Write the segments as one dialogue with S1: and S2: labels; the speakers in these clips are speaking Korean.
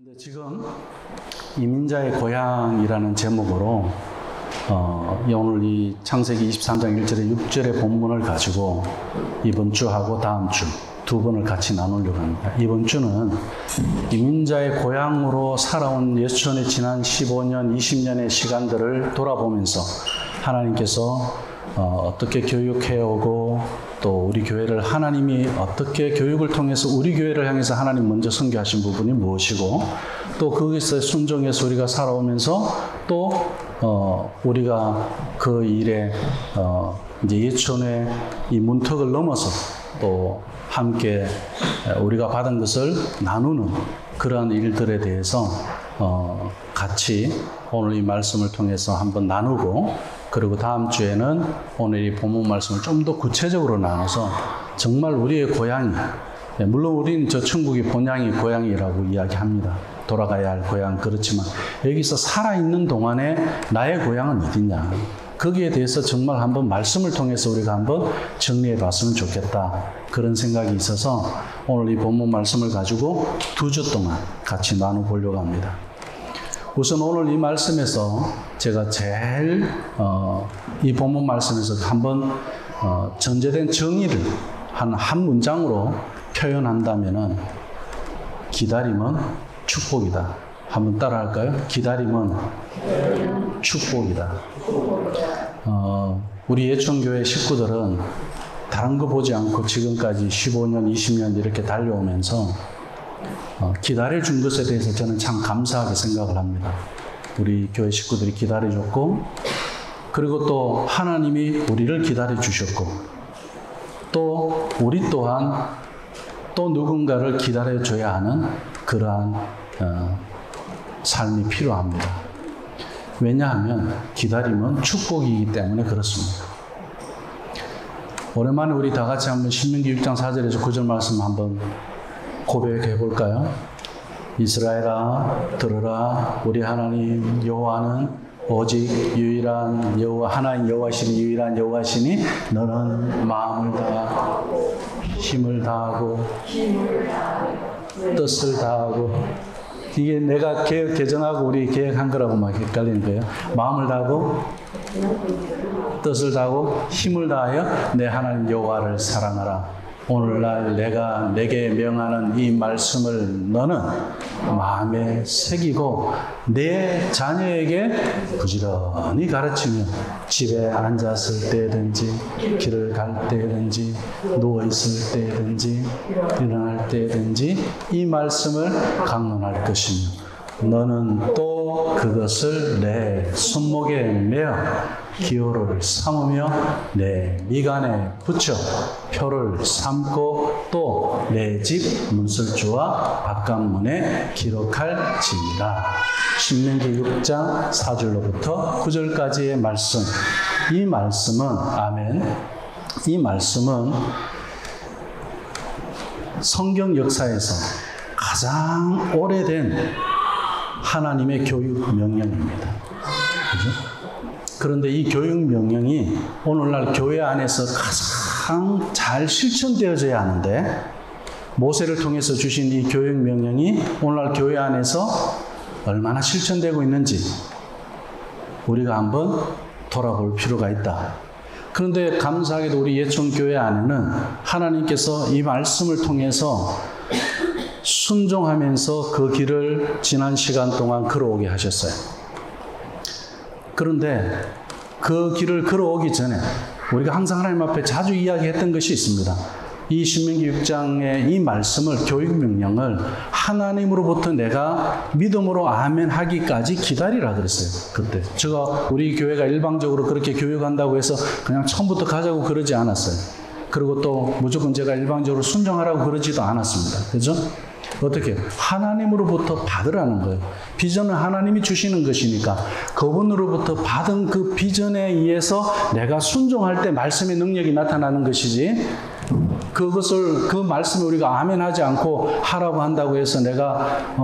S1: 근데 지금 이민자의 고향이라는 제목으로 오늘 이 창세기 23장 1절에 6절의 본문을 가지고 이번 주하고 다음 주 두 번을 같이 나누려고 합니다. 이번 주는 이민자의 고향으로 살아온 예수전의 지난 15년, 20년의 시간들을 돌아보면서 하나님께서 어떻게 교육해오고 또 우리 교회를 하나님이 어떻게 교육을 통해서 우리 교회를 향해서 하나님 먼저 선교하신 부분이 무엇이고 또 거기서 순종해서 우리가 살아오면서 또 우리가 그 일에 이제 예천의 이 문턱을 넘어서 또 함께 우리가 받은 것을 나누는 그러한 일들에 대해서 같이 오늘 이 말씀을 통해서 한번 나누고 그리고 다음 주에는 오늘 이 본문 말씀을 좀 더 구체적으로 나눠서 정말 우리의 고향이 물론 우리는 저 천국이 본향이 고향이라고 이야기합니다. 돌아가야 할 고향 그렇지만 여기서 살아있는 동안에 나의 고향은 어디냐 거기에 대해서 정말 한번 말씀을 통해서 우리가 한번 정리해 봤으면 좋겠다 그런 생각이 있어서 오늘 이 본문 말씀을 가지고 2주 동안 같이 나눠보려고 합니다. 우선 오늘 이 말씀에서 제가 제일 이 본문 말씀에서 한번 전제된 정의를 한 문장으로 표현한다면은 기다림은 축복이다. 한번 따라 할까요? 기다림은 축복이다. 우리 예천교회 식구들은 다른 거 보지 않고 지금까지 15년, 20년 이렇게 달려오면서 기다려준 것에 대해서 저는 참 감사하게 생각을 합니다. 우리 교회 식구들이 기다려줬고 그리고 또 하나님이 우리를 기다려주셨고 또 우리 또한 또 누군가를 기다려줘야 하는 그러한 삶이 필요합니다. 왜냐하면 기다림은 축복이기 때문에 그렇습니다. 오랜만에 우리 다 같이 한번 신명기 6장 4절에서 9절 말씀 한번 고백해 볼까요? 이스라엘아 들으라 우리 하나님 여호와는 오직 유일한 여호와 하나님 여호와시니 유일한 여호와시니 너는 마음을 다하고 힘을 다하고 뜻을 다하고 이게 내가 개정하고 우리 계획한 거라고 막 헷갈리는 거예요. 마음을 다하고 뜻을 다하고 힘을 다하여 내 하나님 여호와를 사랑하라. 오늘날 내가 내게 명하는 이 말씀을 너는 마음에 새기고 내 자녀에게 부지런히 가르치며 집에 앉았을 때든지 길을 갈 때든지 누워있을 때든지 일어날 때든지 이 말씀을 강론할 것이며 너는 또 그것을 내 손목에 메어 기호를 삼으며 내 미간에 붙여 표를 삼고 또 내 집 문설주와 바깥문에 기록할지니라. 신명기 6장 4절로부터 9절까지의 말씀. 이 말씀은 아멘. 이 말씀은 성경 역사에서 가장 오래된 하나님의 교육 명령입니다. 그죠? 그런데 이 교육 명령이 오늘날 교회 안에서 가장 잘 실천되어져야 하는데 모세를 통해서 주신 이 교육 명령이 오늘날 교회 안에서 얼마나 실천되고 있는지 우리가 한번 돌아볼 필요가 있다. 그런데 감사하게도 우리 예천교회 안에는 하나님께서 이 말씀을 통해서 순종하면서 그 길을 지난 시간 동안 걸어오게 하셨어요. 그런데 그 길을 걸어오기 전에 우리가 항상 하나님 앞에 자주 이야기했던 것이 있습니다. 이 신명기 6장의 이 말씀을 교육 명령을 하나님으로부터 내가 믿음으로 아멘 하기까지 기다리라 그랬어요. 그때 제가 우리 교회가 일방적으로 그렇게 교육한다고 해서 그냥 처음부터 가자고 그러지 않았어요. 그리고 또 무조건 제가 일방적으로 순종하라고 그러지도 않았습니다. 그죠? 어떻게? 하나님으로부터 받으라는 거예요. 비전은 하나님이 주시는 것이니까 그분으로부터 받은 그 비전에 의해서 내가 순종할 때 말씀의 능력이 나타나는 것이지 그것을 그 말씀에 우리가 아멘하지 않고 하라고 한다고 해서 내가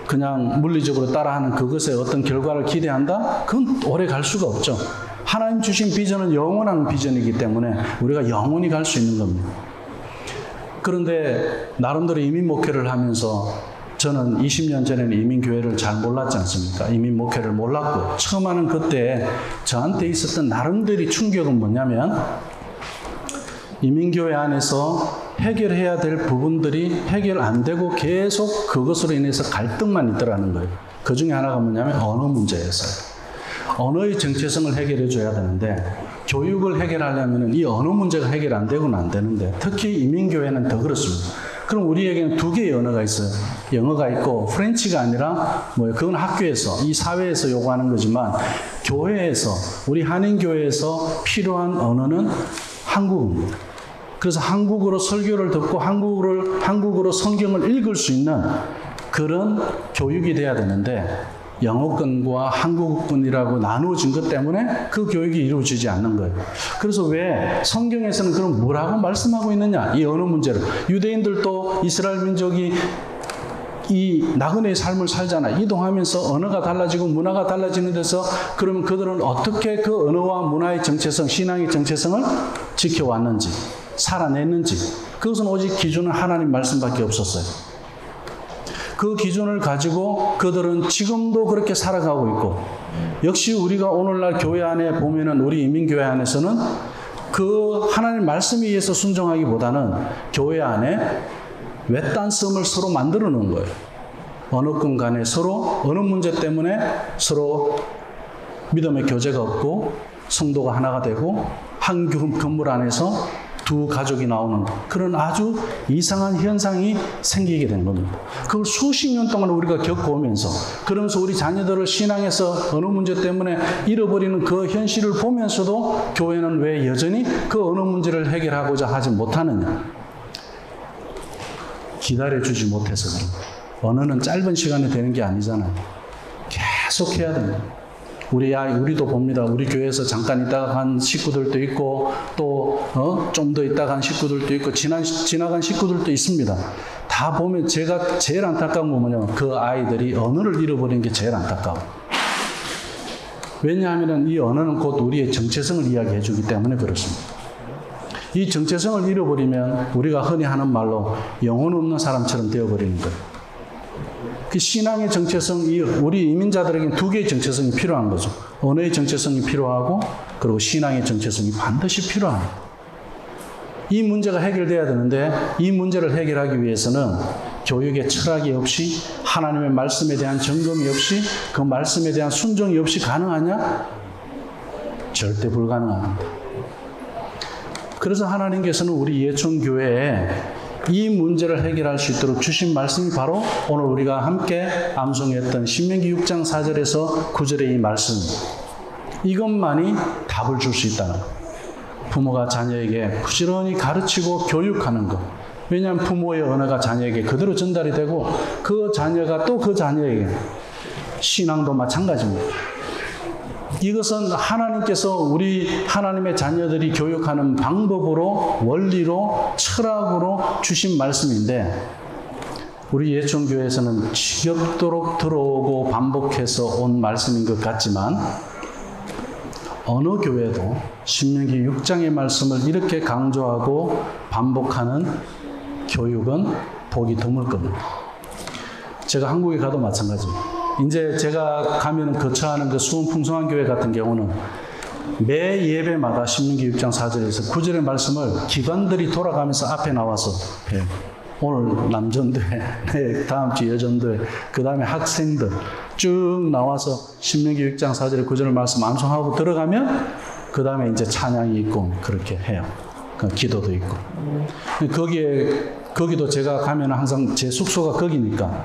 S1: 그냥 물리적으로 따라하는 그것에 어떤 결과를 기대한다? 그건 오래 갈 수가 없죠. 하나님 주신 비전은 영원한 비전이기 때문에 우리가 영원히 갈 수 있는 겁니다. 그런데 나름대로 이민 목회를 하면서 저는 20년 전에는 이민교회를 잘 몰랐지 않습니까? 이민 목회를 몰랐고 처음 하는 그때 저한테 있었던 나름대로 충격은 뭐냐면 이민교회 안에서 해결해야 될 부분들이 해결 안 되고 계속 그것으로 인해서 갈등만 있더라는 거예요. 그 중에 하나가 뭐냐면 언어 문제였어요. 언어의 정체성을 해결해 줘야 되는데 교육을 해결하려면 이 언어 문제가 해결 안 되고는 안 되는데 특히 이민교회는 더 그렇습니다. 그럼 우리에게는 두 개의 언어가 있어요. 영어가 있고 프렌치가 아니라 그건 학교에서 이 사회에서 요구하는 거지만 교회에서 우리 한인교회에서 필요한 언어는 한국어입니다. 그래서 한국어로 설교를 듣고 한국어로 성경을 읽을 수 있는 그런 교육이 돼야 되는데 영어권과 한국어권이라고 나누어진 것 때문에 그 교육이 이루어지지 않는 거예요. 그래서 왜 성경에서는 그럼 뭐라고 말씀하고 있느냐? 이 언어 문제를. 유대인들도 이스라엘 민족이 이 나그네의 삶을 살잖아. 이동하면서 언어가 달라지고 문화가 달라지는 데서 그러면 그들은 어떻게 그 언어와 문화의 정체성, 신앙의 정체성을 지켜왔는지, 살아냈는지. 그것은 오직 기준은 하나님 말씀밖에 없었어요. 그 기준을 가지고 그들은 지금도 그렇게 살아가고 있고 역시 우리가 오늘날 교회 안에 보면은 우리 이민교회 안에서는 그 하나님 말씀에 의해서 순종하기보다는 교회 안에 외딴섬을 서로 만들어 놓은 거예요. 언어권 간에 서로 어느 문제 때문에 서로 믿음의 교제가 없고 성도가 하나가 되고 한 건물 안에서 두 가족이 나오는 그런 아주 이상한 현상이 생기게 된 겁니다. 그걸 수십 년 동안 우리가 겪어오면서 그러면서 우리 자녀들을 신앙에서 어느 문제 때문에 잃어버리는 그 현실을 보면서도 교회는 왜 여전히 그 어느 문제를 해결하고자 하지 못하느냐? 기다려주지 못해서 그런 거예요. 언어는 짧은 시간에 되는 게 아니잖아요. 계속 해야 됩니다. 우리도 봅니다. 우리 교회에서 잠깐 있다가 간 식구들도 있고 또 좀 더 있다가 간 식구들도 있고 지나간 식구들도 있습니다. 다 보면 제가 제일 안타까운 건 뭐냐면 그 아이들이 언어를 잃어버린 게 제일 안타까워요. 왜냐하면 이 언어는 곧 우리의 정체성을 이야기해 주기 때문에 그렇습니다. 이 정체성을 잃어버리면 우리가 흔히 하는 말로 영혼 없는 사람처럼 되어버리는 거예요. 그 신앙의 정체성, 우리 이민자들에게는 두 개의 정체성이 필요한 거죠. 언어의 정체성이 필요하고 그리고 신앙의 정체성이 반드시 필요합니다. 이 문제가 해결돼야 되는데 이 문제를 해결하기 위해서는 교육의 철학이 없이 하나님의 말씀에 대한 점검이 없이 그 말씀에 대한 순종이 없이 가능하냐? 절대 불가능합니다. 그래서 하나님께서는 우리 예천교회에 이 문제를 해결할 수 있도록 주신 말씀이 바로 오늘 우리가 함께 암송했던 신명기 6장 4절에서 9절의 이 말씀. 이것만이 답을 줄 수 있다는 것. 부모가 자녀에게 부지런히 가르치고 교육하는 것. 왜냐하면 부모의 언어가 자녀에게 그대로 전달이 되고 그 자녀가 또 그 자녀에게 신앙도 마찬가지입니다. 이것은 하나님께서 우리 하나님의 자녀들이 교육하는 방법으로 원리로 철학으로 주신 말씀인데 우리 예천교회에서는 지겹도록 들어오고 반복해서 온 말씀인 것 같지만 어느 교회도 신명기 6장의 말씀을 이렇게 강조하고 반복하는 교육은 보기 드물 겁니다. 제가 한국에 가도 마찬가지입니다. 이제 제가 가면은 거처하는 그 수원 풍성한 교회 같은 경우는 매 예배마다 신명기 6장 4절에서 9절의 말씀을 기관들이 돌아가면서 앞에 나와서 해요. 오늘 남전도회, 다음 주 여전도회, 그 다음에 학생들 쭉 나와서 신명기 6장 4절의 9절의 말씀 암송하고 들어가면 그 다음에 이제 찬양이 있고 그렇게 해요. 기도도 있고. 거기도 제가 가면 항상 제 숙소가 거기니까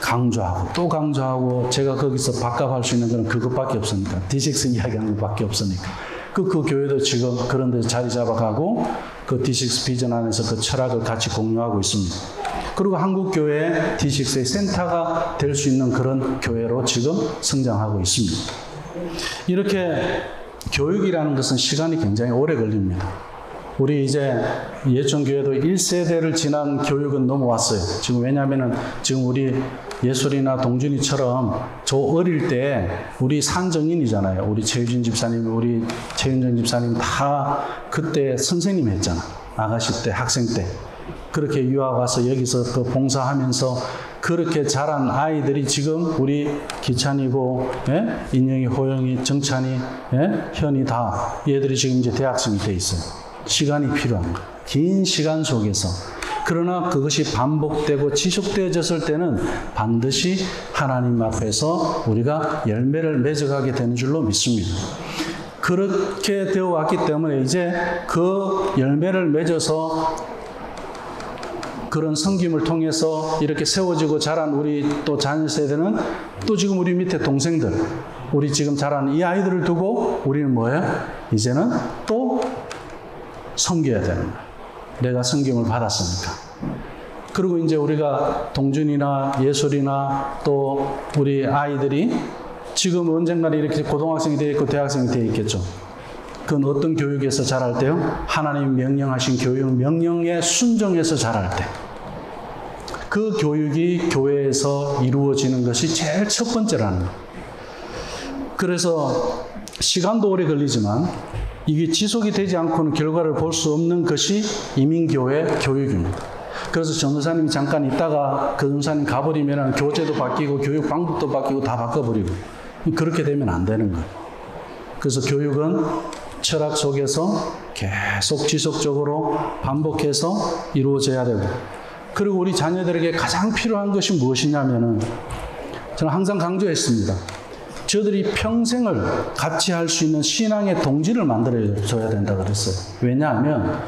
S1: 강조하고 또 강조하고 제가 거기서 밥값할 수 있는 건 그것밖에 없으니까 D6 이야기하는 것밖에 없으니까 그 교회도 지금 그런 데서 자리 잡아가고 그 D6 비전 안에서 그 철학을 같이 공유하고 있습니다. 그리고 한국교회 D6의 센터가 될 수 있는 그런 교회로 지금 성장하고 있습니다. 이렇게 교육이라는 것은 시간이 굉장히 오래 걸립니다. 우리 이제 예천교회도 1세대를 지난 교육은 넘어왔어요. 지금 왜냐하면 지금 우리 예술이나 동준이처럼 저 어릴 때 우리 산정인이잖아요. 우리 최유진 집사님, 우리 최윤정 집사님 다 그때 선생님 했잖아. 아가씨 때, 학생 때. 그렇게 유학 와서 여기서 그 봉사하면서 그렇게 자란 아이들이 지금 우리 기찬이고, 예? 인영이, 호영이, 정찬이, 예? 현이 다 얘들이 지금 이제 대학생이 돼 있어요. 시간이 필요한 거예요. 긴 시간 속에서. 그러나 그것이 반복되고 지속되어졌을 때는 반드시 하나님 앞에서 우리가 열매를 맺어가게 되는 줄로 믿습니다. 그렇게 되어 왔기 때문에 이제 그 열매를 맺어서 그런 섬김을 통해서 이렇게 세워지고 자란 우리 또 자녀 세대는 또 지금 우리 밑에 동생들, 우리 지금 자란 이 아이들을 두고 우리는 뭐예요? 이제는 또 섬겨야 되는 거예요. 내가 섬김을 받았으니까. 그리고 이제 우리가 동준이나 예술이나 또 우리 아이들이 지금 언젠가는 이렇게 고등학생이 되어 있고 대학생이 되어 있겠죠. 그건 어떤 교육에서 자랄 때요? 하나님 명령하신 교육, 명령에 순종해서 자랄 때. 그 교육이 교회에서 이루어지는 것이 제일 첫 번째라는 거예요. 그래서 시간도 오래 걸리지만 이게 지속이 되지 않고는 결과를 볼 수 없는 것이 이민교회 교육입니다. 그래서 전도사님이 잠깐 있다가 그 전도사님 가버리면 교재도 바뀌고 교육 방법도 바뀌고 다 바꿔버리고 그렇게 되면 안 되는 거예요. 그래서 교육은 철학 속에서 계속 지속적으로 반복해서 이루어져야 되고, 그리고 우리 자녀들에게 가장 필요한 것이 무엇이냐면은 저는 항상 강조했습니다. 저들이 평생을 같이 할 수 있는 신앙의 동지를 만들어줘야 된다 그랬어요. 왜냐하면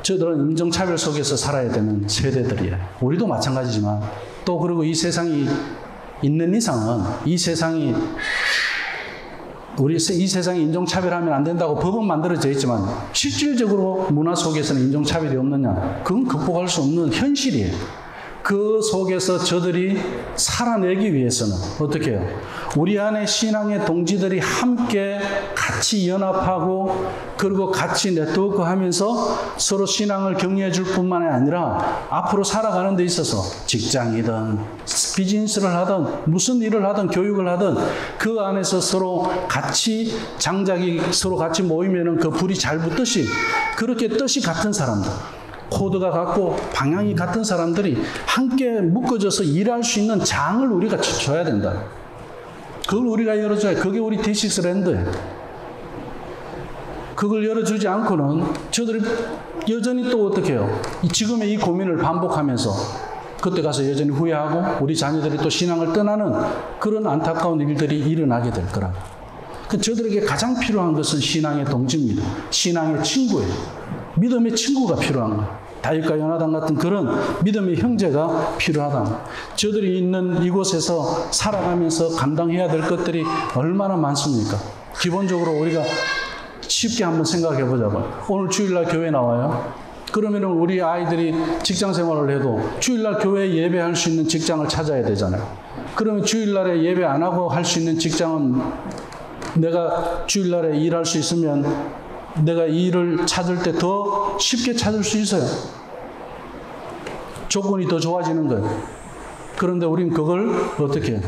S1: 저들은 인종차별 속에서 살아야 되는 세대들이에요. 우리도 마찬가지지만 또 그리고 이 세상이 있는 이상은 이 세상이 인종차별하면 안 된다고 법은 만들어져 있지만 실질적으로 문화 속에서는 인종차별이 없느냐? 그건 극복할 수 없는 현실이에요. 그 속에서 저들이 살아내기 위해서는 어떻게 해요? 우리 안에 신앙의 동지들이 함께 같이 연합하고 그리고 같이 네트워크 하면서 서로 신앙을 격려해 줄 뿐만 아니라 앞으로 살아가는 데 있어서 직장이든 비즈니스를 하든 무슨 일을 하든 교육을 하든 그 안에서 서로 같이 장작이 서로 같이 모이면은 그 불이 잘 붙듯이 그렇게 뜻이 같은 사람들, 코드가 같고 방향이 같은 사람들이 함께 묶어져서 일할 수 있는 장을 우리가 줘야 된다. 그걸 우리가 열어줘야 해. 그게 우리 D6 랜드예요. 그걸 열어주지 않고는 저들이 여전히 또 어떻게 해요? 지금의 이 고민을 반복하면서 그때 가서 여전히 후회하고 우리 자녀들이 또 신앙을 떠나는 그런 안타까운 일들이 일어나게 될 거라고. 저들에게 가장 필요한 것은 신앙의 동지입니다. 신앙의 친구예요. 믿음의 친구가 필요한 거예요. 다윗과 요나단 같은 그런 믿음의 형제가 필요하다. 저들이 있는 이곳에서 살아가면서 감당해야 될 것들이 얼마나 많습니까? 기본적으로 우리가 쉽게 한번 생각해 보자고요. 오늘 주일날 교회 나와요. 그러면 우리 아이들이 직장 생활을 해도 주일날 교회 예배할 수 있는 직장을 찾아야 되잖아요. 그러면 주일날에 예배 안 하고 할 수 있는 직장은 내가 주일날에 일할 수 있으면 내가 이 일을 찾을 때 더 쉽게 찾을 수 있어요. 조건이 더 좋아지는 거예요. 그런데 우린 그걸 어떻게 해요?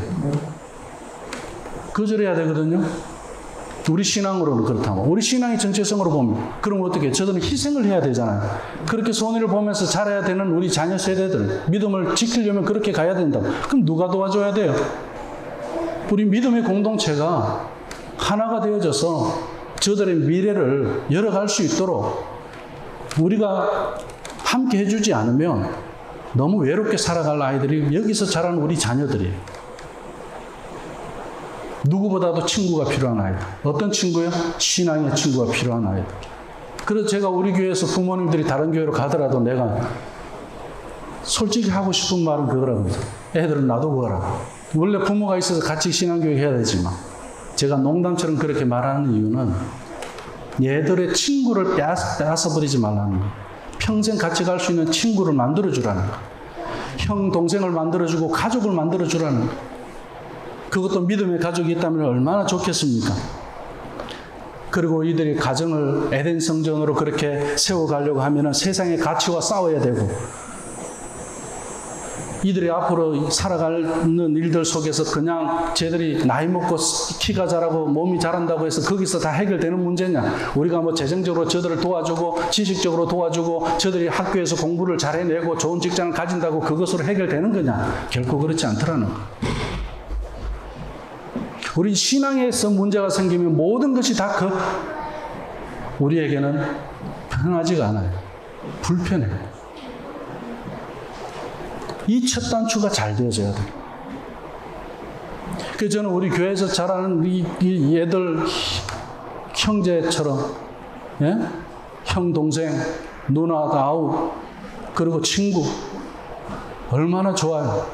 S1: 거절해야 되거든요. 우리 신앙으로는 그렇다고. 우리 신앙의 정체성으로 보면 그럼 어떻게 해요? 저들은 희생을 해야 되잖아요. 그렇게 손해를 보면서 자라야 되는 우리 자녀 세대들 믿음을 지키려면 그렇게 가야 된다고. 그럼 누가 도와줘야 돼요? 우리 믿음의 공동체가 하나가 되어져서 저들의 미래를 열어갈 수 있도록 우리가 함께 해주지 않으면 너무 외롭게 살아갈 아이들이 여기서 자라는 우리 자녀들이에요. 누구보다도 친구가 필요한 아이들. 어떤 친구요? 신앙의 친구가 필요한 아이들. 그래서 제가 우리 교회에서 부모님들이 다른 교회로 가더라도 내가 솔직히 하고 싶은 말은 그거라고. 애들은 놔두고 가라고. 원래 부모가 있어서 같이 신앙교육 해야 되지만 제가 농담처럼 그렇게 말하는 이유는 얘들의 친구를 빼앗아버리지 말라는 거예요. 평생 같이 갈 수 있는 친구를 만들어주라는 거예요. 형, 동생을 만들어주고 가족을 만들어주라는 거예요. 그것도 믿음의 가족이 있다면 얼마나 좋겠습니까? 그리고 이들이 가정을 에덴 성전으로 그렇게 세워가려고 하면 세상의 가치와 싸워야 되고 이들이 앞으로 살아가는 일들 속에서 그냥 쟤들이 나이 먹고 키가 자라고 몸이 자란다고 해서 거기서 다 해결되는 문제냐? 우리가 뭐 재정적으로 저들을 도와주고 지식적으로 도와주고 저들이 학교에서 공부를 잘 해내고 좋은 직장을 가진다고 그것으로 해결되는 거냐? 결코 그렇지 않더라는 거. 우리 신앙에서 문제가 생기면 모든 것이 다 우리에게는 편하지가 않아요. 불편해요. 이 첫 단추가 잘 되어져야 돼요. 그래서 저는 우리 교회에서 자라는 이 애들 형제처럼, 예? 형, 동생, 누나, 아우, 그리고 친구, 얼마나 좋아요.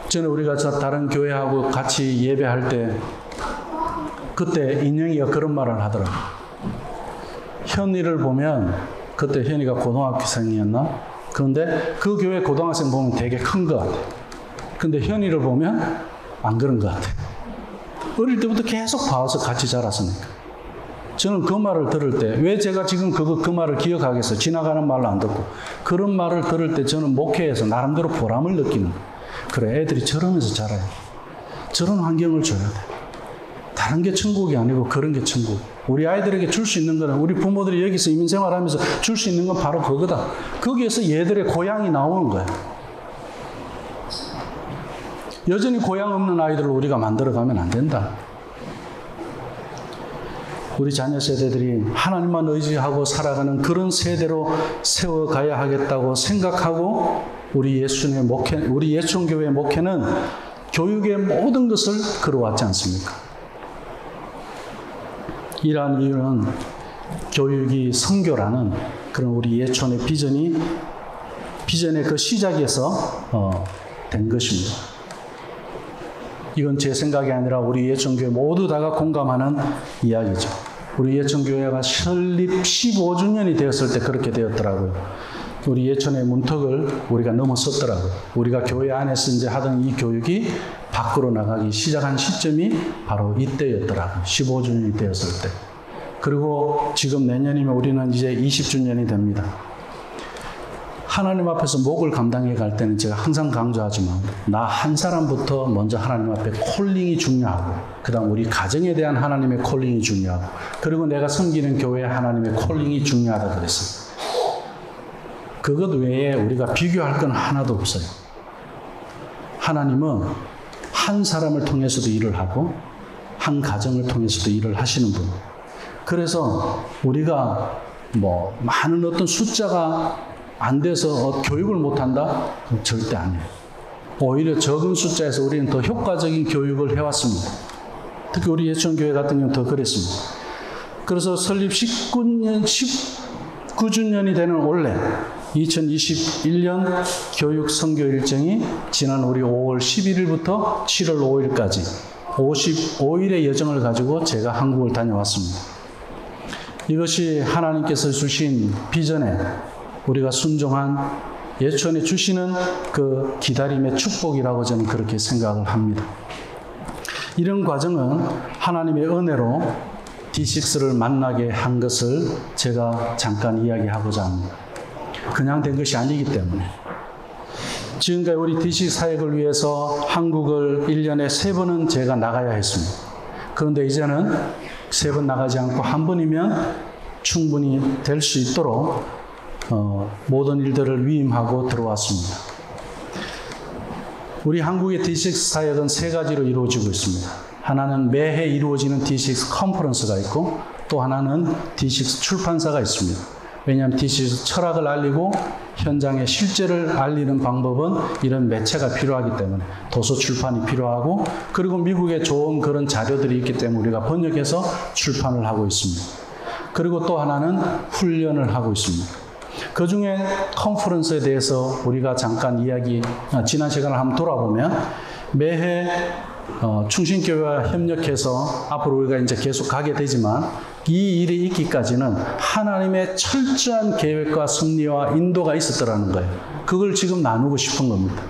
S1: 저는 우리가 다른 교회하고 같이 예배할 때, 그때 인영이가 그런 말을 하더라고요. 현이를 보면, 그때 현이가 고등학생이었나? 그런데 그 교회 고등학생 보면 되게 큰 것 같아요. 근데 현이를 보면 안 그런 것 같아요. 어릴 때부터 계속 봐서 같이 자랐으니까. 저는 그 말을 들을 때, 왜 제가 지금 그 말을 기억하겠어요? 지나가는 말로 안 듣고. 그런 말을 들을 때 저는 목회에서 나름대로 보람을 느끼는 거예요. 그래, 애들이 저러면서 자라요. 저런 환경을 줘야 돼. 다른 게 천국이 아니고 그런 게 천국. 우리 아이들에게 줄 수 있는 거는, 우리 부모들이 여기서 이민생활하면서 줄 수 있는 건 바로 그거다. 거기에서 얘들의 고향이 나오는 거예요. 여전히 고향 없는 아이들을 우리가 만들어가면 안 된다. 우리 자녀 세대들이 하나님만 의지하고 살아가는 그런 세대로 세워가야 하겠다고 생각하고, 우리 예천교회 목회는 교육의 모든 것을 그려왔지 않습니까? 이러한 이유는 교육이 선교라는 그런 우리 예천의 비전의 그 시작에서 된 것입니다. 이건 제 생각이 아니라 우리 예천교회 모두 다가 공감하는 이야기죠. 우리 예천교회가 설립 15주년이 되었을 때 그렇게 되었더라고요. 우리 예천의 문턱을 우리가 넘어섰더라고요. 우리가 교회 안에서 이제 하던 이 교육이 밖으로 나가기 시작한 시점이 바로 이때였더라고요. 15주년이 되었을 때. 그리고 지금 내년이면 우리는 이제 20주년이 됩니다. 하나님 앞에서 목을 감당해 갈 때는 제가 항상 강조하지만, 나 한 사람부터 먼저 하나님 앞에 콜링이 중요하고, 그 다음 우리 가정에 대한 하나님의 콜링이 중요하고, 그리고 내가 섬기는 교회 하나님의 콜링이 중요하다 그랬어요. 그것 외에 우리가 비교할 건 하나도 없어요. 하나님은 한 사람을 통해서도 일을 하고 한 가정을 통해서도 일을 하시는 분. 그래서 우리가 많은 어떤 숫자가 안 돼서 교육을 못한다? 절대 아니에요. 오히려 적은 숫자에서 우리는 더 효과적인 교육을 해왔습니다. 특히 우리 예천교회 같은 경우는 더 그랬습니다. 그래서 설립 19주년이 되는 올해 2021년 교육 선교 일정이 지난 우리 5월 11일부터 7월 5일까지 55일의 여정을 가지고 제가 한국을 다녀왔습니다. 이것이 하나님께서 주신 비전에 우리가 순종한 예천에 주시는 그 기다림의 축복이라고 저는 그렇게 생각을 합니다. 이런 과정은 하나님의 은혜로 D6를 만나게 한 것을 제가 잠깐 이야기하고자 합니다. 그냥 된 것이 아니기 때문에. 지금까지 우리 D6 사역을 위해서 한국을 1년에 3번은 제가 나가야 했습니다. 그런데 이제는 3번 나가지 않고 한 번이면 충분히 될 수 있도록 모든 일들을 위임하고 들어왔습니다. 우리 한국의 D6 사역은 3가지로 이루어지고 있습니다. 하나는 매해 이루어지는 D6 컨퍼런스가 있고, 또 하나는 D6 출판사가 있습니다. 왜냐하면 D6 철학을 알리고 현장의 실제를 알리는 방법은 이런 매체가 필요하기 때문에 도서 출판이 필요하고, 그리고 미국에 좋은 그런 자료들이 있기 때문에 우리가 번역해서 출판을 하고 있습니다. 그리고 또 하나는 훈련을 하고 있습니다. 그 중에 컨퍼런스에 대해서 우리가 잠깐 지난 시간을 한번 돌아보면, 매해 충신교회와 협력해서 앞으로 우리가 이제 계속 가게 되지만, 이 일이 있기까지는 하나님의 철저한 계획과 섭리와 인도가 있었더라는 거예요. 그걸 지금 나누고 싶은 겁니다.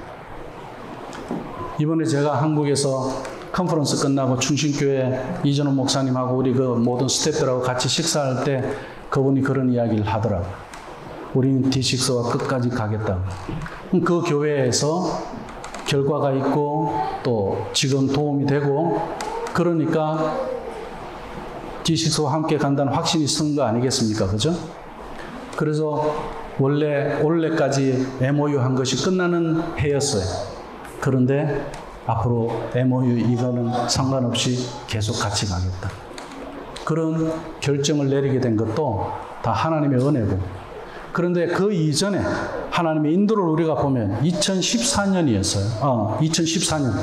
S1: 이번에 제가 한국에서 컨퍼런스 끝나고 충신교회 이전호 목사님하고 우리 그 모든 스태프들하고 같이 식사할 때 그분이 그런 이야기를 하더라고요. 우리는 D6와 끝까지 가겠다. 그 교회에서 결과가 있고 또 지금 도움이 되고 그러니까 D6와 함께 간다는 확신이 선 거 아니겠습니까? 그죠? 그래서 원래 올해까지 MOU 한 것이 끝나는 해였어요. 그런데 앞으로 MOU 이거는 상관없이 계속 같이 가겠다. 그런 결정을 내리게 된 것도 다 하나님의 은혜고. 그런데 그 이전에 하나님의 인도를 우리가 보면 2014년이었어요. 2014년.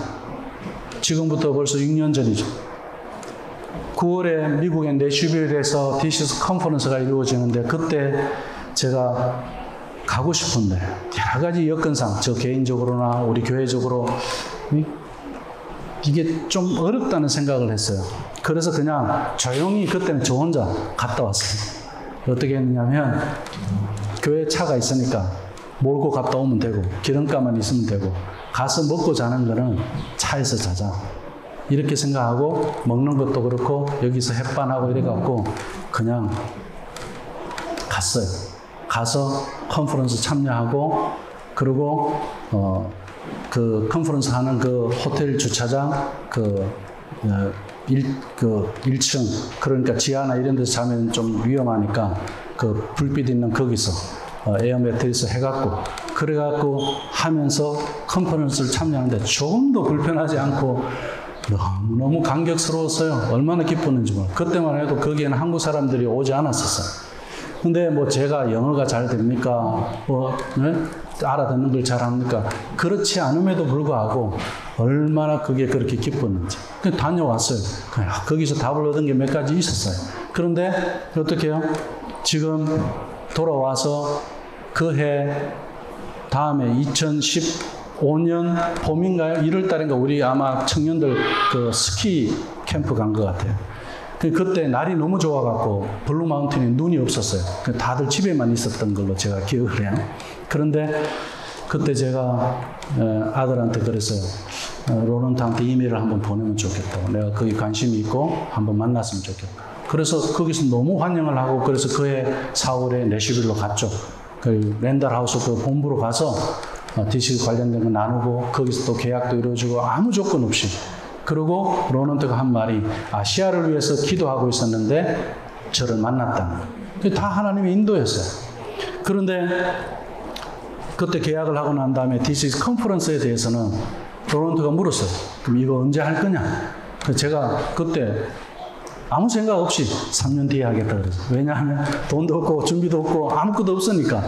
S1: 지금부터 벌써 6년 전이죠. 9월에 미국의 내슈빌에서 D6 컨퍼런스가 이루어지는데 그때 제가 가고 싶은데 여러 가지 여건상 저 개인적으로나 우리 교회적으로 이게 좀 어렵다는 생각을 했어요. 그래서 그냥 조용히 그때는 저 혼자 갔다 왔어요. 어떻게 했냐면 교회 차가 있으니까 몰고 갔다 오면 되고 기름값만 있으면 되고 가서 먹고 자는 거는 차에서 자자. 이렇게 생각하고 먹는 것도 그렇고 여기서 햇반하고 이래갖고 그냥 갔어요. 가서 컨퍼런스 참여하고 그리고 그 컨퍼런스 하는 그 호텔 주차장 1층 그러니까 지하나 이런 데서 자면 좀 위험하니까 그 불빛 있는 거기서 에어 매트리스 해갖고 그래갖고 하면서 컨퍼런스를 참여하는데 조금도 불편하지 않고 너무 감격스러웠어요. 얼마나 기뻤는지 몰라요. 그때만 해도 거기에는 한국 사람들이 오지 않았었어요. 근데 뭐 제가 영어가 잘 됩니까? 네? 알아듣는 걸 잘합니까? 그렇지 않음에도 불구하고 얼마나 그게 그렇게 기뻤는지. 다녀왔어요. 거기서 답을 얻은 게 몇 가지 있었어요. 그런데 어떻게 해요? 지금 돌아와서 그 해 다음에 2015년 봄인가요? 1월 달인가 우리 아마 청년들 그 스키 캠프 간 것 같아요. 그때 날이 너무 좋아갖고 블루 마운틴에 눈이 없었어요. 다들 집에만 있었던 걸로 제가 기억을 해요. 그런데 그때 제가 아들한테 그랬어요. 로런트한테 이메일을 한번 보내면 좋겠다고. 내가 거기 관심이 있고 한번 만났으면 좋겠다. 그래서 거기서 너무 환영을 하고 그래서 그해 4월에 내슈빌로 갔죠. 그 렌달하우스 그 본부로 가서 D6 관련된 거 나누고 거기서 또 계약도 이루어지고 아무 조건 없이. 그리고 로넌트가 한 말이 아시아를 위해서 기도하고 있었는데 저를 만났다는 거예요. 다 하나님의 인도였어요. 그런데 그때 계약을 하고 난 다음에 D6 컨퍼런스에 대해서는 로넌트가 물었어요. 그럼 이거 언제 할 거냐? 제가 그때 아무 생각 없이 3년 뒤에 하겠다 그랬어요. 왜냐하면 돈도 없고 준비도 없고 아무것도 없으니까.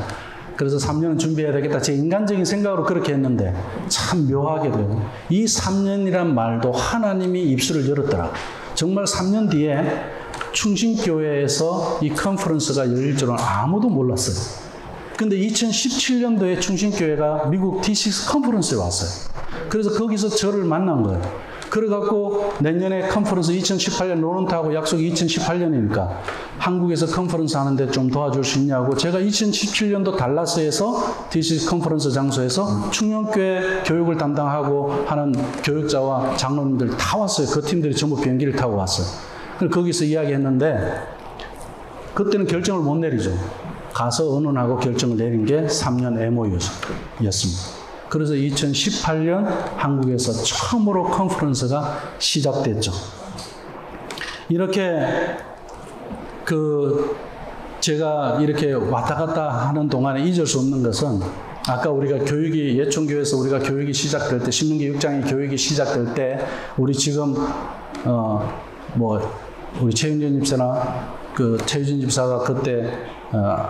S1: 그래서 3년은 준비해야 되겠다. 제 인간적인 생각으로 그렇게 했는데 참 묘하게도 이 3년이란 말도 하나님이 입술을 열었더라고요. 정말 3년 뒤에 충신교회에서 이 컨퍼런스가 열릴 줄은 아무도 몰랐어요. 근데 2017년도에 충신교회가 미국 D6 컨퍼런스에 왔어요. 그래서 거기서 저를 만난 거예요. 그래갖고 내년에 컨퍼런스 2018년 로런트하고 약속이 2018년이니까 한국에서 컨퍼런스 하는데 좀 도와줄 수 있냐고 제가 2017년도 달라스에서 D6 컨퍼런스 장소에서 충령교회 교육을 담당하고 하는 교육자와 장로님들 다 왔어요. 그 팀들이 전부 비행기를 타고 왔어요. 거기서 이야기했는데 그때는 결정을 못 내리죠. 가서 의논하고 결정을 내린 게 3년 MOU였습니다. 그래서 2018년 한국에서 처음으로 컨퍼런스가 시작됐죠. 이렇게 제가 이렇게 왔다 갔다 하는 동안에 잊을 수 없는 것은 아까 우리가 교육이 예총교회에서 우리가 교육이 시작될 때 신명기 6장의 교육이 시작될 때 우리 지금 우리 최윤전 집사나 최유진 집사가 그때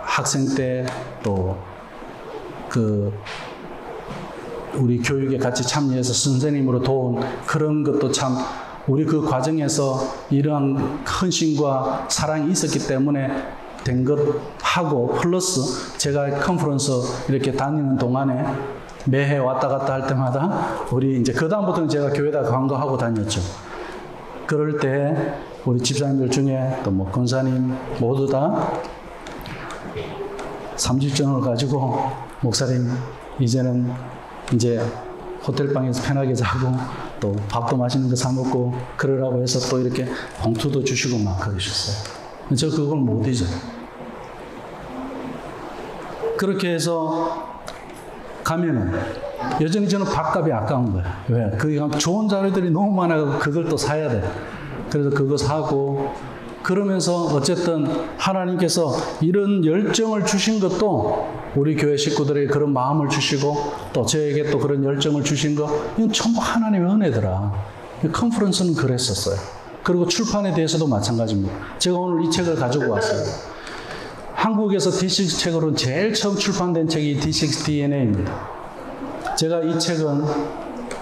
S1: 학생 때 또 우리 교육에 같이 참여해서 선생님으로 도운 그런 것도 참 우리 그 과정에서 이러한 헌신과 사랑이 있었기 때문에 된 것하고 플러스 제가 컨퍼런스 이렇게 다니는 동안에 매해 왔다 갔다 할 때마다 우리 이제 그 다음부터는 제가 교회에다 광고하고 다녔죠. 그럴 때 우리 집사님들 중에 또 뭐 권사님 모두 다 30전을 가지고 목사님 이제는 이제 호텔방에서 편하게 자고 또 밥도 맛있는 거 사 먹고 그러라고 해서 또 이렇게 봉투도 주시고 막 그러셨어요. 저 그걸 못 잊어요. 그렇게 해서 가면은 여전히 저는 밥값이 아까운 거예요. 왜? 그게 좋은 자료들이 너무 많아서 그걸 또 사야 돼. 그래서 그거 사고 그러면서 어쨌든 하나님께서 이런 열정을 주신 것도 우리 교회 식구들에게 그런 마음을 주시고 또 저에게 또 그런 열정을 주신 거 이건 전부 하나님의 은혜더라. 컨퍼런스는 그랬었어요. 그리고 출판에 대해서도 마찬가지입니다. 제가 오늘 이 책을 가지고 왔어요. 한국에서 D6 책으로는 제일 처음 출판된 책이 D6 DNA입니다. 제가 이 책은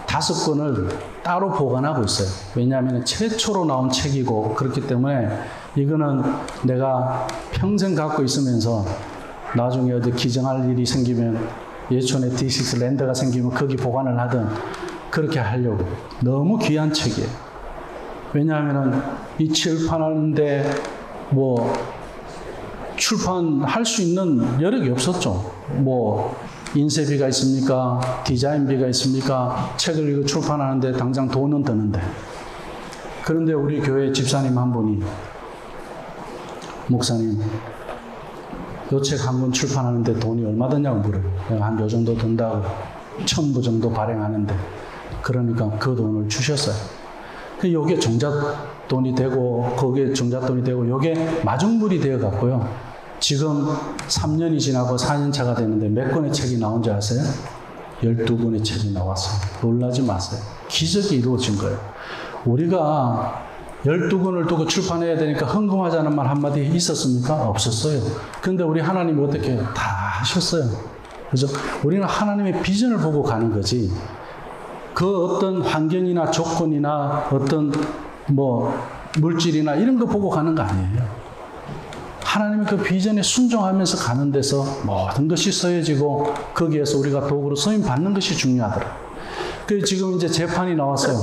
S1: 5권을 따로 보관하고 있어요. 왜냐하면 최초로 나온 책이고 그렇기 때문에 이거는 내가 평생 갖고 있으면서 나중에 어디 기증할 일이 생기면 예촌에 D6 랜드가 생기면 거기 보관을 하든 그렇게 하려고. 너무 귀한 책이에요. 왜냐하면 이 출판하는데 뭐 출판할 수 있는 여력이 없었죠. 뭐 인쇄비가 있습니까? 디자인비가 있습니까? 책을 이거 출판하는데 당장 돈은 드는데. 그런데 우리 교회 집사님 한 분이 목사님 요 책 한 권 출판하는데 돈이 얼마 드냐고 물어요. 내가 한 요 정도 든다고 1000부 정도 발행하는데 그러니까 그 돈을 주셨어요. 요게 종잣돈이 되고 거기에 종잣돈이 되고 요게 마중물이 되어 갔고요. 지금 3년이 지나고 4년 차가 되는데 몇 권의 책이 나온 줄 아세요? 12권의 책이 나왔어요. 놀라지 마세요. 기적이 이루어진 거예요. 우리가 12권을 두고 출판해야 되니까 흥금하자는 말 한마디 있었습니까? 없었어요. 근데 우리 하나님이 어떻게 다 하셨어요. 그죠? 우리는 하나님의 비전을 보고 가는 거지. 그 어떤 환경이나 조건이나 어떤 뭐 물질이나 이런 거 보고 가는 거 아니에요. 하나님의 그 비전에 순종하면서 가는 데서 모든 것이 써여지고 거기에서 우리가 도구로 쓰임 받는 것이 중요하더라. 그래서 지금 이제 재판이 나왔어요.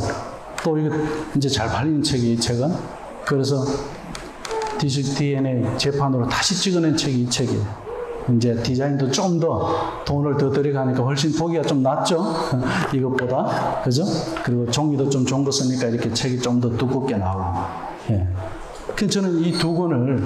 S1: 또 이거 이제 잘 팔리는 책이 이 책은. 그래서 D6 DNA 재판으로 다시 찍어낸 책이 이 책이에요. 이제 디자인도 좀 더 돈을 더 들여가니까 훨씬 보기가 좀 낫죠? 이것보다. 그죠? 그리고 종이도 좀 좋은 거 쓰니까 이렇게 책이 좀 더 두껍게 나오고. 예. 그래서 저는 이 두 권을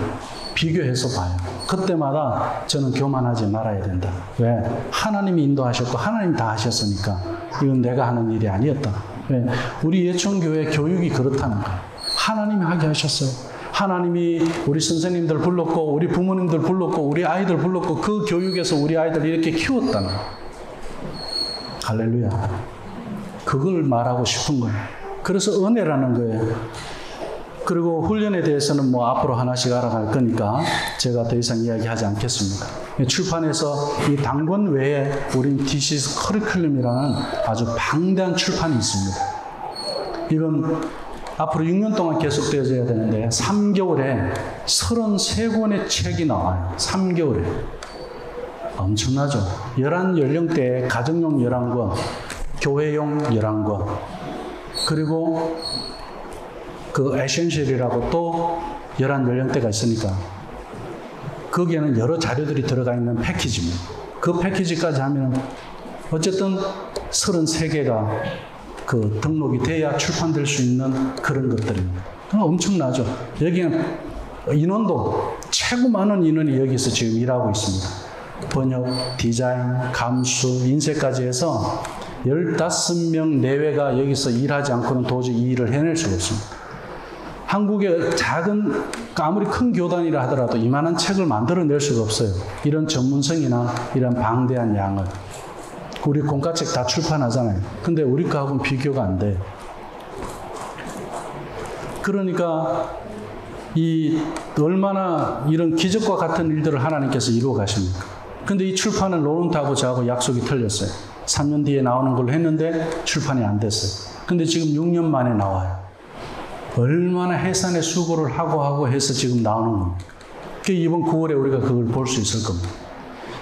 S1: 비교해서 봐요. 그때마다 저는 교만하지 말아야 된다. 왜? 하나님이 인도하셨고 하나님 다 하셨으니까 이건 내가 하는 일이 아니었다. 왜? 우리 예천교회 교육이 그렇다는 거예요. 하나님이 하게 하셨어요. 하나님이 우리 선생님들 불렀고 우리 부모님들 불렀고 우리 아이들 불렀고 그 교육에서 우리 아이들 이렇게 키웠다는 거예요. 할렐루야. 그걸 말하고 싶은 거예요. 그래서 은혜라는 거예요. 그리고 훈련에 대해서는 뭐 앞으로 하나씩 알아갈 거니까 제가 더 이상 이야기하지 않겠습니다. 출판에서 이 당권 외에 우린 D6 커리큘럼이라는 아주 방대한 출판이 있습니다. 이건 앞으로 6년 동안 계속되어져야 되는데 3개월에 33권의 책이 나와요. 3개월에. 엄청나죠? 11연령대에 가정용 11권, 교회용 11권, 그리고 그 에센셜이라고 또 11연령대가 있으니까 거기에는 여러 자료들이 들어가 있는 패키지입니다. 그 패키지까지 하면 어쨌든 33개가 그 등록이 돼야 출판될 수 있는 그런 것들입니다. 엄청나죠. 여기는 인원도 최고 많은 인원이 여기서 지금 일하고 있습니다. 번역, 디자인, 감수, 인쇄까지 해서 15명 내외가 여기서 일하지 않고는 도저히 이 일을 해낼 수가 없습니다. 한국의 작은, 아무리 큰 교단이라 하더라도 이만한 책을 만들어낼 수가 없어요. 이런 전문성이나 이런 방대한 양을. 우리 공과책 다 출판하잖아요. 근데 우리 거하고는 비교가 안 돼. 그러니까 이 얼마나 이런 기적과 같은 일들을 하나님께서 이루어 가십니까? 근데 이 출판은 로런트하고 저하고 약속이 틀렸어요. 3년 뒤에 나오는 걸로 했는데 출판이 안 됐어요. 근데 지금 6년 만에 나와요. 얼마나 해산의 수고를 하고 해서 지금 나오는 겁니까? 이번 9월에 우리가 그걸 볼 수 있을 겁니다.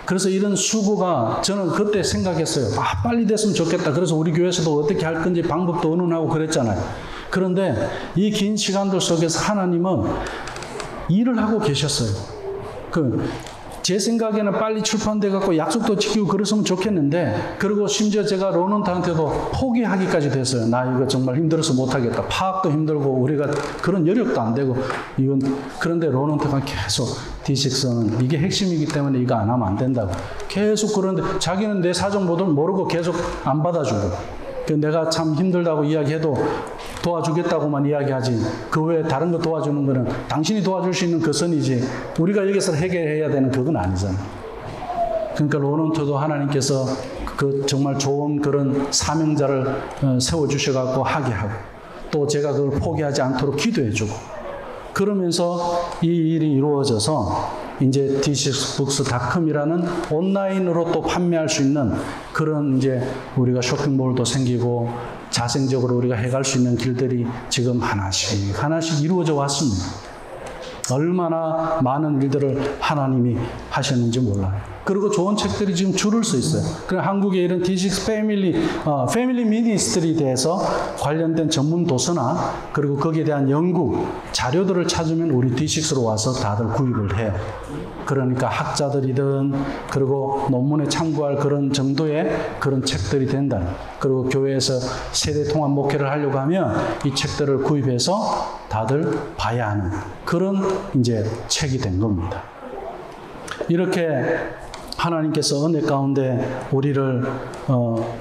S1: 그래서 이런 수고가 저는 그때 생각했어요. 빨리 됐으면 좋겠다. 그래서 우리 교회에서도 어떻게 할 건지 방법도 의논하고 그랬잖아요. 그런데 이 긴 시간들 속에서 하나님은 일을 하고 계셨어요. 제 생각에는 빨리 출판돼 갖고 약속도 지키고 그랬으면 좋겠는데, 그리고 심지어 제가 로넌트한테도 포기하기까지 됐어요. 나 이거 정말 힘들어서 못하겠다. 파악도 힘들고 우리가 그런 여력도 안 되고 이건. 그런데 로넌트가 계속 D6는 이게 핵심이기 때문에 이거 안 하면 안 된다고. 계속 그러는데 자기는 내 사정 모르고 계속 안 받아주고. 내가 참 힘들다고 이야기해도 도와주겠다고만 이야기하지. 그 외에 다른 거 도와주는 거는 당신이 도와줄 수 있는 그 선이지. 우리가 여기서 해결해야 되는 그건 아니잖아. 그러니까 로넌트도 하나님께서 그 정말 좋은 그런 사명자를 세워주셔갖고 하게 하고 또 제가 그걸 포기하지 않도록 기도해주고 그러면서 이 일이 이루어져서 이제 D6books.com이라는 온라인으로 또 판매할 수 있는 그런 이제 우리가 쇼핑몰도 생기고 자생적으로 우리가 해갈 수 있는 길들이 지금 하나씩 이루어져 왔습니다. 얼마나 많은 일들을 하나님이 하셨는지 몰라요. 그리고 좋은 책들이 지금 줄을 서 있어요. 그럼 한국에 이런 D6 패밀리 미니스트리에 대해서 관련된 전문 도서나 그리고 거기에 대한 연구, 자료들을 찾으면 우리 D6로 와서 다들 구입을 해요. 그러니까 학자들이든 그리고 논문에 참고할 그런 정도의 그런 책들이 된다는. 그리고 교회에서 세대 통합 목회를 하려고 하면 이 책들을 구입해서 다들 봐야 하는 그런 이제 책이 된 겁니다. 이렇게 하나님께서 은혜 가운데 우리를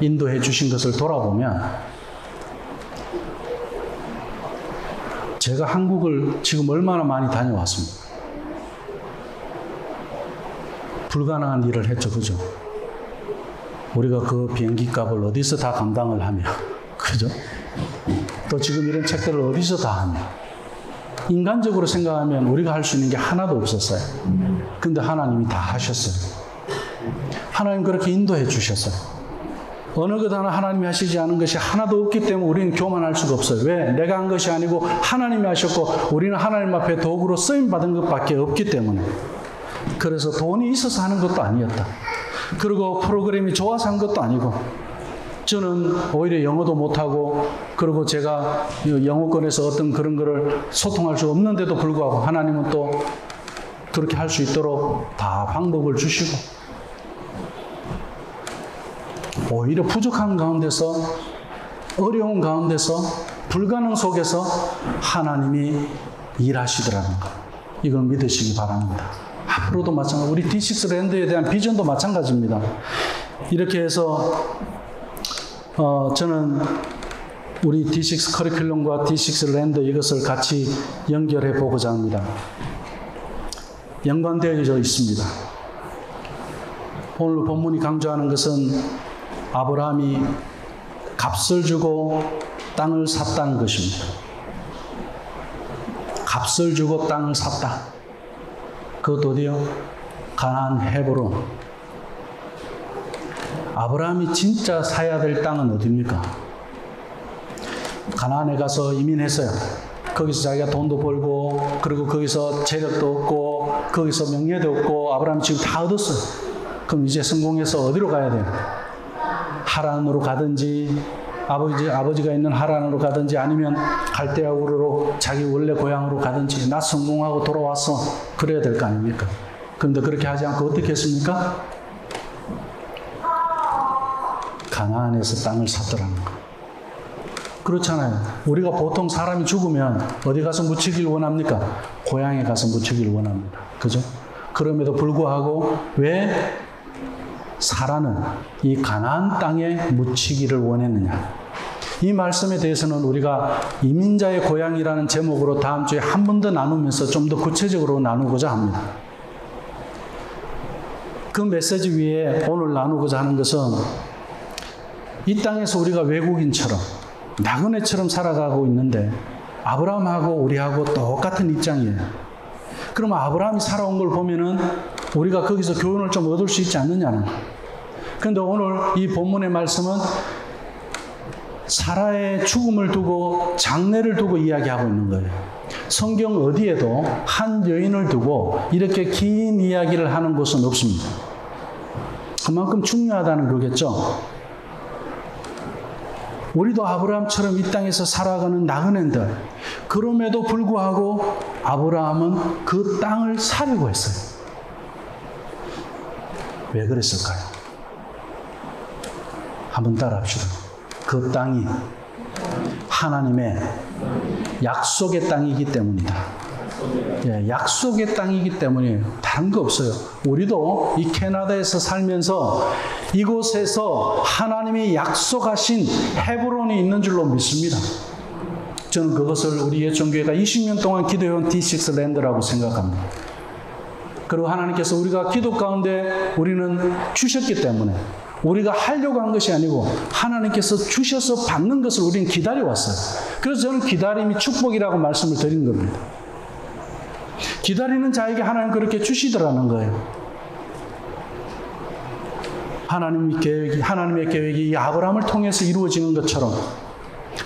S1: 인도해 주신 것을 돌아보면 제가 한국을 지금 얼마나 많이 다녀왔습니다. 불가능한 일을 했죠. 그죠? 우리가 그 비행기 값을 어디서 다 감당을 하며 그죠? 또 지금 이런 책들을 어디서 다 하며 인간적으로 생각하면 우리가 할 수 있는 게 하나도 없었어요. 근데 하나님이 다 하셨어요. 하나님 그렇게 인도해 주셨어요. 어느 것 하나 하나님이 하시지 않은 것이 하나도 없기 때문에 우리는 교만할 수가 없어요. 왜? 내가 한 것이 아니고 하나님이 하셨고 우리는 하나님 앞에 도구로 쓰임받은 것밖에 없기 때문에. 그래서 돈이 있어서 하는 것도 아니었다. 그리고 프로그램이 좋아서 한 것도 아니고 저는 오히려 영어도 못하고 그리고 제가 영어권에서 어떤 그런 거를 소통할 수 없는데도 불구하고 하나님은 또 그렇게 할 수 있도록 다 방법을 주시고 오히려 부족한 가운데서 어려운 가운데서 불가능 속에서 하나님이 일하시더라는 것. 이걸 믿으시기 바랍니다. 앞으로도 마찬가지. 우리 D6 랜드에 대한 비전도 마찬가지입니다. 이렇게 해서 저는 우리 D6 커리큘럼과 D6 랜드 이것을 같이 연결해 보고자 합니다. 연관되어져 있습니다. 오늘 본문이 강조하는 것은 아브라함이 값을 주고 땅을 샀다는 것입니다. 값을 주고 땅을 샀다. 그것도 어디요? 가나안 헤브론. 아브라함이 진짜 사야 될 땅은 어디입니까? 가나안에 가서 이민했어요. 거기서 자기가 돈도 벌고 그리고 거기서 재력도 얻고 거기서 명예도 얻고 아브라함이 지금 다 얻었어요. 그럼 이제 성공해서 어디로 가야 돼요? 하란으로 가든지 아버지가 있는 하란으로 가든지 아니면 갈대아 우르로 자기 원래 고향으로 가든지 나 성공하고 돌아왔어. 그래야 될 거 아닙니까? 그런데 그렇게 하지 않고 어떻게 했습니까? 가나안에서 땅을 샀더라는 거. 그렇잖아요. 우리가 보통 사람이 죽으면 어디 가서 묻히길 원합니까? 고향에 가서 묻히길 원합니다. 그죠? 그럼에도 불구하고 왜 사라는 이 가나안 땅에 묻히기를 원했느냐? 이 말씀에 대해서는 우리가 이민자의 고향이라는 제목으로 다음 주에 한 번 더 나누면서 좀 더 구체적으로 나누고자 합니다. 그 메시지 위에 오늘 나누고자 하는 것은 이 땅에서 우리가 외국인처럼 나그네처럼 살아가고 있는데 아브라함하고 우리하고 똑같은 입장이에요. 그럼 아브라함이 살아온 걸 보면은 우리가 거기서 교훈을 좀 얻을 수 있지 않느냐는 거예요. 그런데 오늘 이 본문의 말씀은 사라의 죽음을 두고 장례를 두고 이야기하고 있는 거예요. 성경 어디에도 한 여인을 두고 이렇게 긴 이야기를 하는 곳은 없습니다. 그만큼 중요하다는 거겠죠. 우리도 아브라함처럼 이 땅에서 살아가는 나그네인들, 그럼에도 불구하고 아브라함은 그 땅을 사려고 했어요. 왜 그랬을까요? 한번 따라합시다. 그 땅이 하나님의 약속의 땅이기 때문이다. 예, 약속의 땅이기 때문에 다른 거 없어요. 우리도 이 캐나다에서 살면서 이곳에서 하나님이 약속하신 헤브론이 있는 줄로 믿습니다. 저는 그것을 우리 예천교회가 20년 동안 기도해온 D6 랜드라고 생각합니다. 그리고 하나님께서 우리가 기도 가운데 우리는 주셨기 때문에 우리가 하려고 한 것이 아니고 하나님께서 주셔서 받는 것을 우리는 기다려왔어요. 그래서 저는 기다림이 축복이라고 말씀을 드린 겁니다. 기다리는 자에게 하나님 그렇게 주시더라는 거예요. 하나님의 계획이 이 아브라함을 통해서 이루어지는 것처럼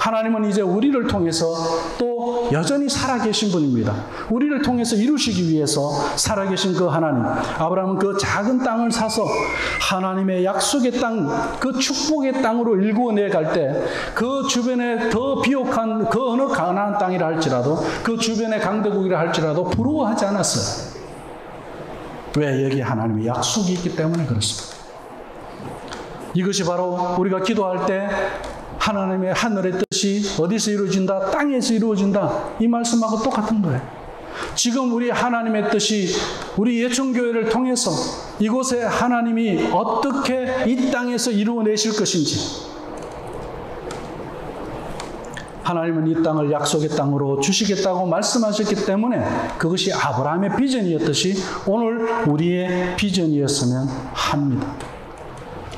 S1: 하나님은 이제 우리를 통해서 또 여전히 살아계신 분입니다. 우리를 통해서 이루시기 위해서 살아계신 그 하나님. 아브라함은 그 작은 땅을 사서 하나님의 약속의 땅, 그 축복의 땅으로 일구어내 갈 때 그 주변에 더 비옥한 그 어느 가나안 땅이라 할지라도 그 주변의 강대국이라 할지라도 부러워하지 않았어요. 왜? 여기 하나님의 약속이 있기 때문에 그렇습니다. 이것이 바로 우리가 기도할 때 하나님의 하늘의 뜻이 어디서 이루어진다? 땅에서 이루어진다. 이 말씀하고 똑같은 거예요. 지금 우리 하나님의 뜻이 우리 예천교회를 통해서 이곳에 하나님이 어떻게 이 땅에서 이루어내실 것인지, 하나님은 이 땅을 약속의 땅으로 주시겠다고 말씀하셨기 때문에 그것이 아브라함의 비전이었듯이 오늘 우리의 비전이었으면 합니다.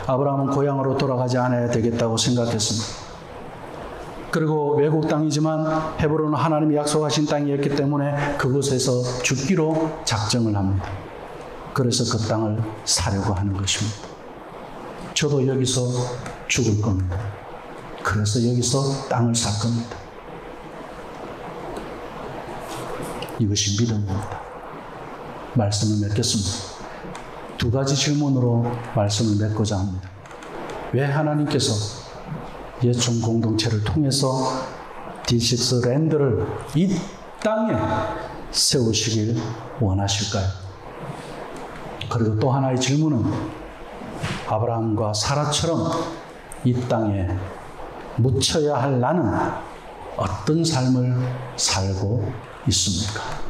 S1: 아브라함은 고향으로 돌아가지 않아야 되겠다고 생각했습니다. 그리고 외국 땅이지만 헤브론은 하나님이 약속하신 땅이었기 때문에 그곳에서 죽기로 작정을 합니다. 그래서 그 땅을 사려고 하는 것입니다. 저도 여기서 죽을 겁니다. 그래서 여기서 땅을 살 겁니다. 이것이 믿음입니다. 말씀을 맺겠습니다. 두 가지 질문으로 말씀을 맺고자 합니다. 왜 하나님께서 예천 공동체를 통해서 D6 랜드를 이 땅에 세우시길 원하실까요? 그리고 또 하나의 질문은 아브라함과 사라처럼 이 땅에 묻혀야 할 나는 어떤 삶을 살고 있습니까?